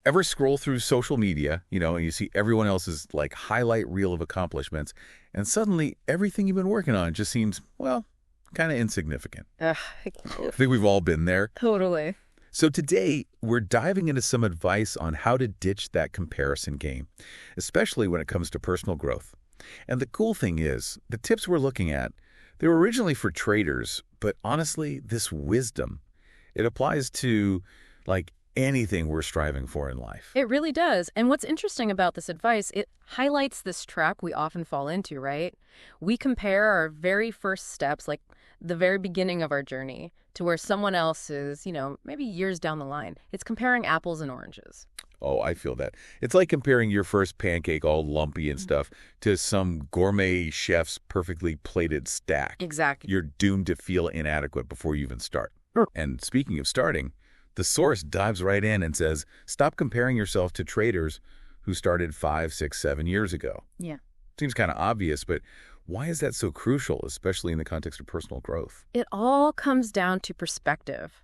Ever scroll through social media, and you see everyone else's like highlight reel of accomplishments, and suddenly everything you've been working on just seems, well, kind of insignificant. Ugh, I think we've all been there. totally. So today, we're diving into some advice on how to ditch that comparison game, especially when it comes to personal growth. And the cool thing is, the tips we're looking at, they were originally for traders, but honestly, this wisdom, it applies to like anything we're striving for in life. It really does. And what's interesting about this advice, it highlights this trap we often fall into, right? We compare our very first steps, like the very beginning of our journey, to where someone else is, maybe years down the line. It's comparing apples and oranges. Oh, I feel that. It's like comparing your first pancake all lumpy and stuff to some gourmet chef's perfectly plated stack. Exactly. You're doomed to feel inadequate before you even start. And speaking of starting, the source dives right in and says, stop comparing yourself to traders who started 5, 6, 7 years ago. Yeah. Seems kind of obvious, but why is that so crucial, especially in the context of personal growth? It all comes down to perspective.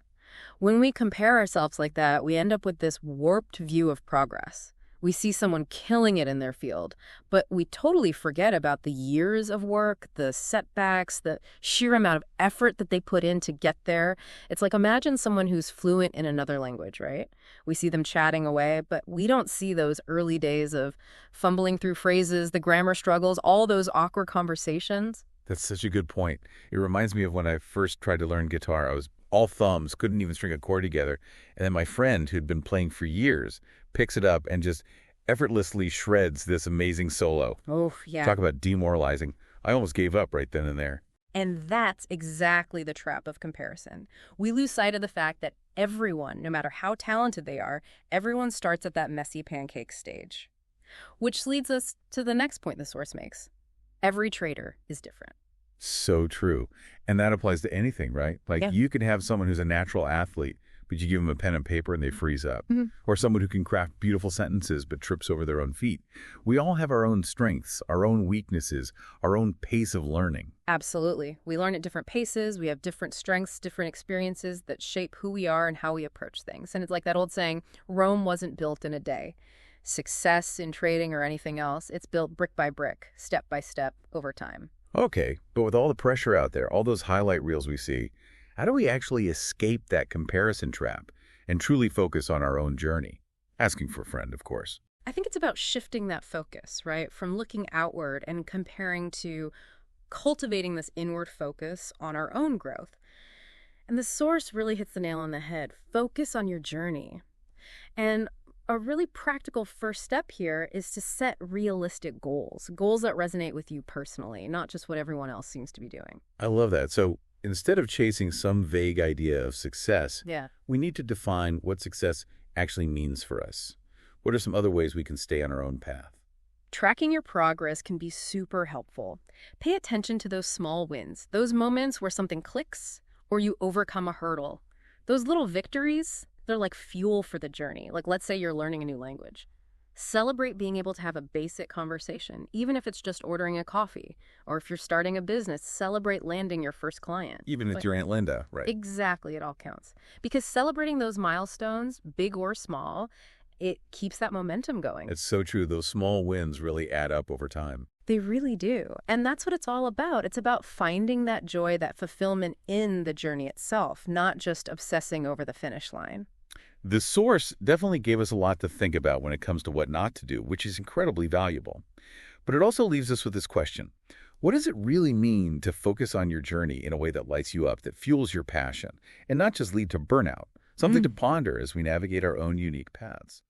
When we compare ourselves like that, we end up with this warped view of progress. We see someone killing it in their field, but we totally forget about the years of work, the setbacks, the sheer amount of effort that they put in to get there. It's like, imagine someone who's fluent in another language, right? We see them chatting away, but we don't see those early days of fumbling through phrases, the grammar struggles, all those awkward conversations. That's such a good point. It reminds me of when I first tried to learn guitar. I was all thumbs, couldn't even string a chord together. And then my friend, who'd been playing for years, picks it up and just effortlessly shreds this amazing solo. Oh, yeah. Talk about demoralizing. I almost gave up right then and there. And that's exactly the trap of comparison. We lose sight of the fact that everyone, no matter how talented they are, everyone starts at that messy pancake stage. Which leads us to the next point the source makes. Every trader is different. So true. And that applies to anything, right? Like Yeah. you can have someone who's a natural athlete, but you give them a pen and paper and they freeze up. Or someone who can craft beautiful sentences but trips over their own feet. We all have our own strengths, our own weaknesses, our own pace of learning. Absolutely. We learn at different paces. We have different strengths, different experiences that shape who we are and how we approach things. And it's like that old saying, Rome wasn't built in a day. Success in trading or anything else, it's built brick by brick, step by step, over time. Okay, but with all the pressure out there, all those highlight reels we see, how do we actually escape that comparison trap and truly focus on our own journey? Asking for a friend, of course. I think it's about shifting that focus, right? From looking outward and comparing to cultivating this inward focus on our own growth. And the source really hits the nail on the head. Focus on your journey. And a really practical first step here is to set realistic goals, goals that resonate with you personally, not just what everyone else seems to be doing. I love that. So instead of chasing some vague idea of success, Yeah. we need to define what success actually means for us. What are some other ways we can stay on our own path? Tracking your progress can be super helpful. Pay attention to those small wins, those moments where something clicks or you overcome a hurdle. Those little victories, they're like fuel for the journey. Like, let's say you're learning a new language. Celebrate being able to have a basic conversation, even if it's just ordering a coffee. Or if you're starting a business, celebrate landing your first client. Even with your Aunt Linda, right? Exactly, it all counts. Because celebrating those milestones, big or small, it keeps that momentum going. It's so true. Those small wins really add up over time. They really do. And that's what it's all about. It's about finding that joy, that fulfillment in the journey itself, not just obsessing over the finish line. The source definitely gave us a lot to think about when it comes to what not to do, which is incredibly valuable. But it also leaves us with this question. What does it really mean to focus on your journey in a way that lights you up, that fuels your passion, and not just lead to burnout? Something to ponder as we navigate our own unique paths.